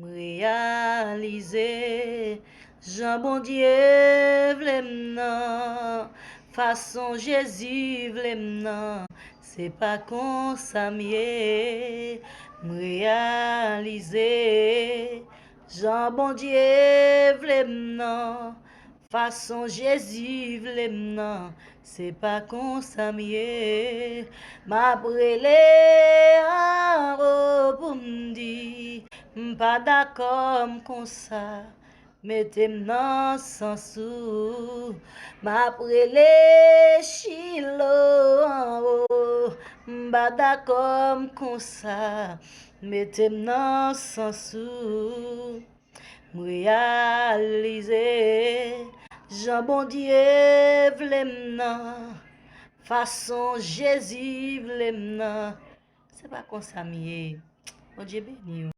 réaliser. Jean bon Dieu vle m'nan, façon Jésus vle m'nan, c'est pas qu'on s'amie, réaliser. Jean bon Dieu vle m'nan, façon Jésus vle m'nan, c'est pas qu'on s'amie, m'a brûlé en haut pour m'di, m'pas d'accord comme ça. Mettez-moi dans sans sou, m'après les chilo en haut, m'ba d'accord comme ça. Mettez-moi dans sans sou, m'réaliser. Jean bon Dieu vle m'nan, façon Jésus vle m'nan. C'est pas comme ça, mié. Bon Dieu béni.